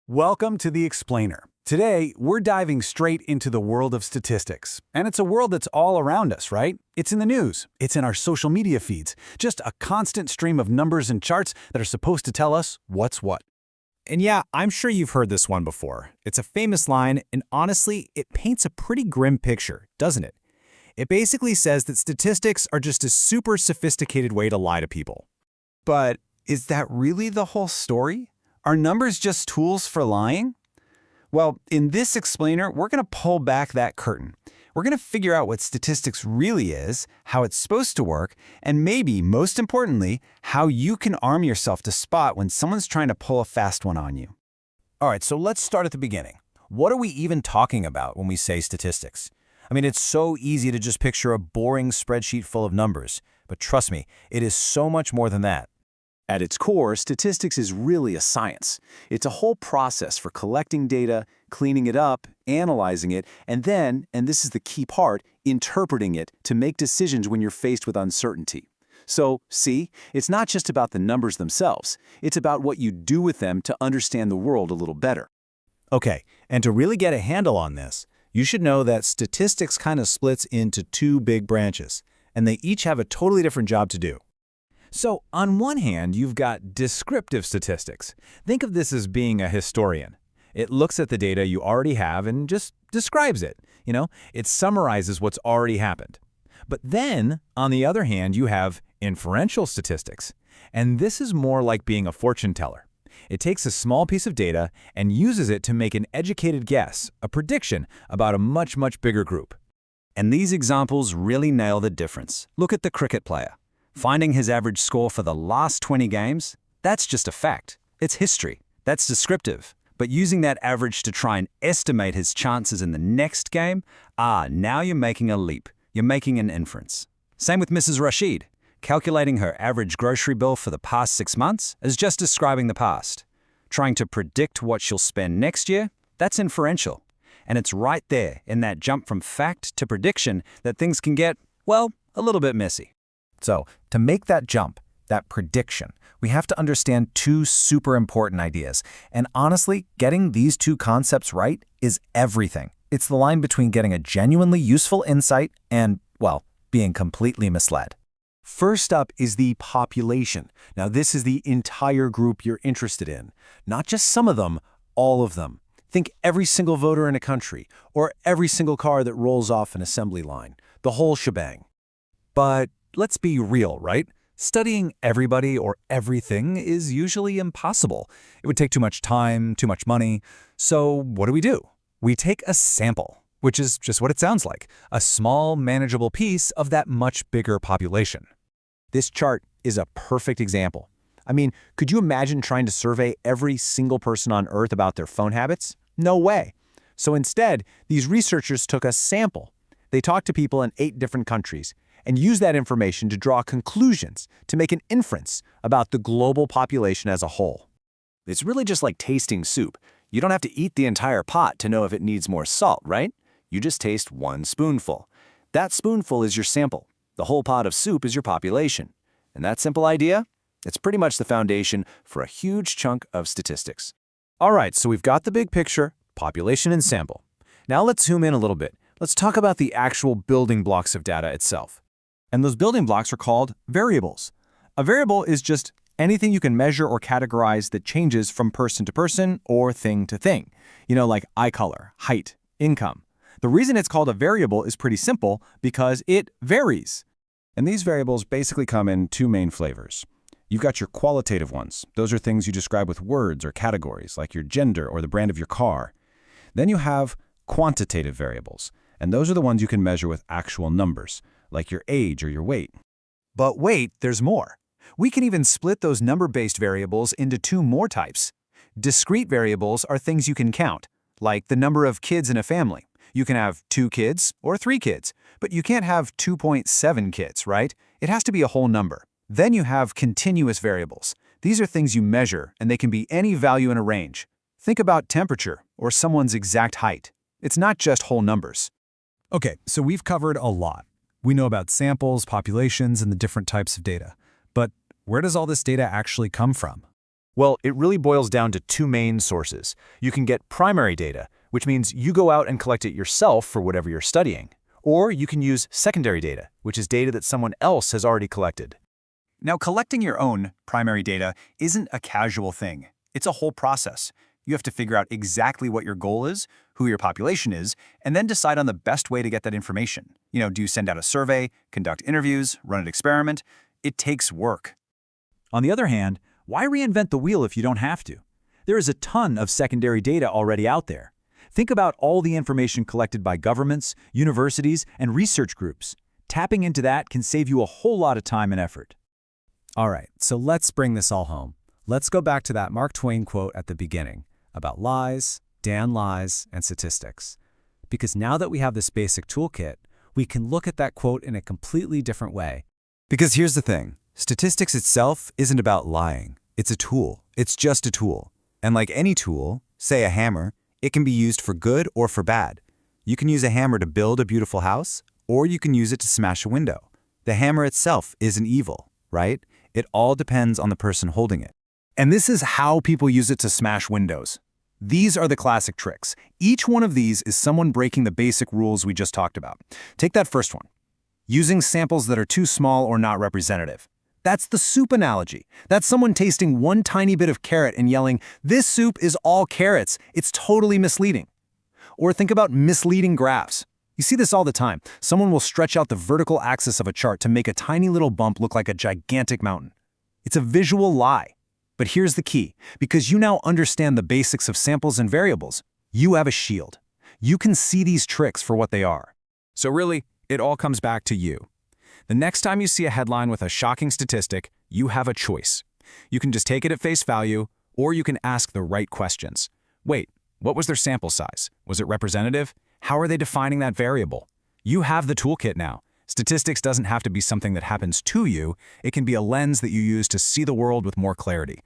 Welcome to The Explainer. Today, we're diving straight into the world of statistics. And it's a world that's all around us, right? It's in the news. It's in our social media feeds. Just a constant stream of numbers and charts that are supposed to tell us what's what. And yeah, I'm sure you've heard this one before. It's a famous line, and honestly, it paints a pretty grim picture, doesn't it? It basically says that statistics are just a super sophisticated way to lie to people. But is that really the whole story? Are numbers just tools for lying? Well, in this explainer, we're going to pull back that curtain. We're going to figure out what statistics really is, how it's supposed to work, and maybe, most importantly, how you can arm yourself to spot when someone's trying to pull a fast one on you. All right, so let's start at the beginning. What are we even talking about when we say statistics? I mean, it's so easy to just picture a boring spreadsheet full of numbers, but trust me, it is so much more than that. At its core, statistics is really a science. It's a whole process for collecting data, cleaning it up, analyzing it, and then, and this is the key part, interpreting it to make decisions when you're faced with uncertainty. So, see, it's not just about the numbers themselves. It's about what you do with them to understand the world a little better. Okay, and to really get a handle on this, you should know that statistics kind of splits into two big branches, and they each have a totally different job to do. So, on one hand, you've got descriptive statistics. Think of this as being a historian. It looks at the data you already have and just describes it. It summarizes what's already happened. But then, on the other hand, you have inferential statistics. And this is more like being a fortune teller. It takes a small piece of data and uses it to make an educated guess, a prediction about a much, much bigger group. And these examples really nail the difference. Look at the cricket player. Finding his average score for the last 20 games, that's just a fact. It's history. That's descriptive. But using that average to try and estimate his chances in the next game, now you're making a leap. You're making an inference. Same with Mrs. Rashid. Calculating her average grocery bill for the past 6 months is just describing the past. Trying to predict what she'll spend next year, that's inferential. And it's right there in that jump from fact to prediction that things can get, well, a little bit messy. So, to make that jump, that prediction, we have to understand two super important ideas. And honestly, getting these two concepts right is everything. It's the line between getting a genuinely useful insight and, well, being completely misled. First up is the population. Now, this is the entire group you're interested in. Not just some of them, all of them. Think every single voter in a country, or every single car that rolls off an assembly line. The whole shebang. But let's be real, right? Studying everybody or everything is usually impossible. It would take too much time, too much money. So what do? We take a sample, which is just what it sounds like, a small, manageable piece of that much bigger population. This chart is a perfect example. I mean, could you imagine trying to survey every single person on Earth about their phone habits? No way. So instead, these researchers took a sample. They talked to people in 8 different countries and use that information to draw conclusions, to make an inference about the global population as a whole. It's really just like tasting soup. You don't have to eat the entire pot to know if it needs more salt, right? You just taste one spoonful. That spoonful is your sample. The whole pot of soup is your population. And that simple idea, it's pretty much the foundation for a huge chunk of statistics. All right, so we've got the big picture, population and sample. Now let's zoom in a little bit. Let's talk about the actual building blocks of data itself. And those building blocks are called variables. A variable is just anything you can measure or categorize that changes from person to person or thing to thing. Like eye color, height, income. The reason it's called a variable is pretty simple because it varies. And these variables basically come in 2 main flavors. You've got your qualitative ones. Those are things you describe with words or categories, like your gender or the brand of your car. Then you have quantitative variables, and those are the ones you can measure with actual numbers, like your age or your weight. But wait, there's more. We can even split those number-based variables into 2 more types. Discrete variables are things you can count, like the number of kids in a family. You can have 2 kids or 3 kids, but you can't have 2.7 kids, right? It has to be a whole number. Then you have continuous variables. These are things you measure, and they can be any value in a range. Think about temperature or someone's exact height. It's not just whole numbers. Okay, so we've covered a lot. We know about samples, populations, and the different types of data. But where does all this data actually come from? Well, it really boils down to two main sources. You can get primary data, which means you go out and collect it yourself for whatever you're studying. Or you can use secondary data, which is data that someone else has already collected. Now, collecting your own primary data isn't a casual thing. It's a whole process. You have to figure out exactly what your goal is, who your population is, and then decide on the best way to get that information. Do you send out a survey, conduct interviews, run an experiment? It takes work. On the other hand, why reinvent the wheel if you don't have to? There is a ton of secondary data already out there. Think about all the information collected by governments, universities, and research groups. Tapping into that can save you a whole lot of time and effort. All right, so let's bring this all home. Let's go back to that Mark Twain quote at the beginning about lies, Dan lies, and statistics. Because now that we have this basic toolkit, we can look at that quote in a completely different way. Because here's the thing. Statistics itself isn't about lying. It's a tool. It's just a tool. And like any tool, say a hammer, it can be used for good or for bad. You can use a hammer to build a beautiful house, or you can use it to smash a window. The hammer itself isn't evil, right? It all depends on the person holding it. And this is how people use it to smash windows. These are the classic tricks. Each one of these is someone breaking the basic rules we just talked about. Take that first one. Using samples that are too small or not representative. That's the soup analogy. That's someone tasting one tiny bit of carrot and yelling, "This soup is all carrots." It's totally misleading. Or think about misleading graphs. You see this all the time. Someone will stretch out the vertical axis of a chart to make a tiny little bump look like a gigantic mountain. It's a visual lie. But here's the key. Because you now understand the basics of samples and variables, you have a shield. You can see these tricks for what they are. So really, it all comes back to you. The next time you see a headline with a shocking statistic, you have a choice. You can just take it at face value, or you can ask the right questions. Wait, what was their sample size? Was it representative? How are they defining that variable? You have the toolkit now. Statistics doesn't have to be something that happens to you. It can be a lens that you use to see the world with more clarity.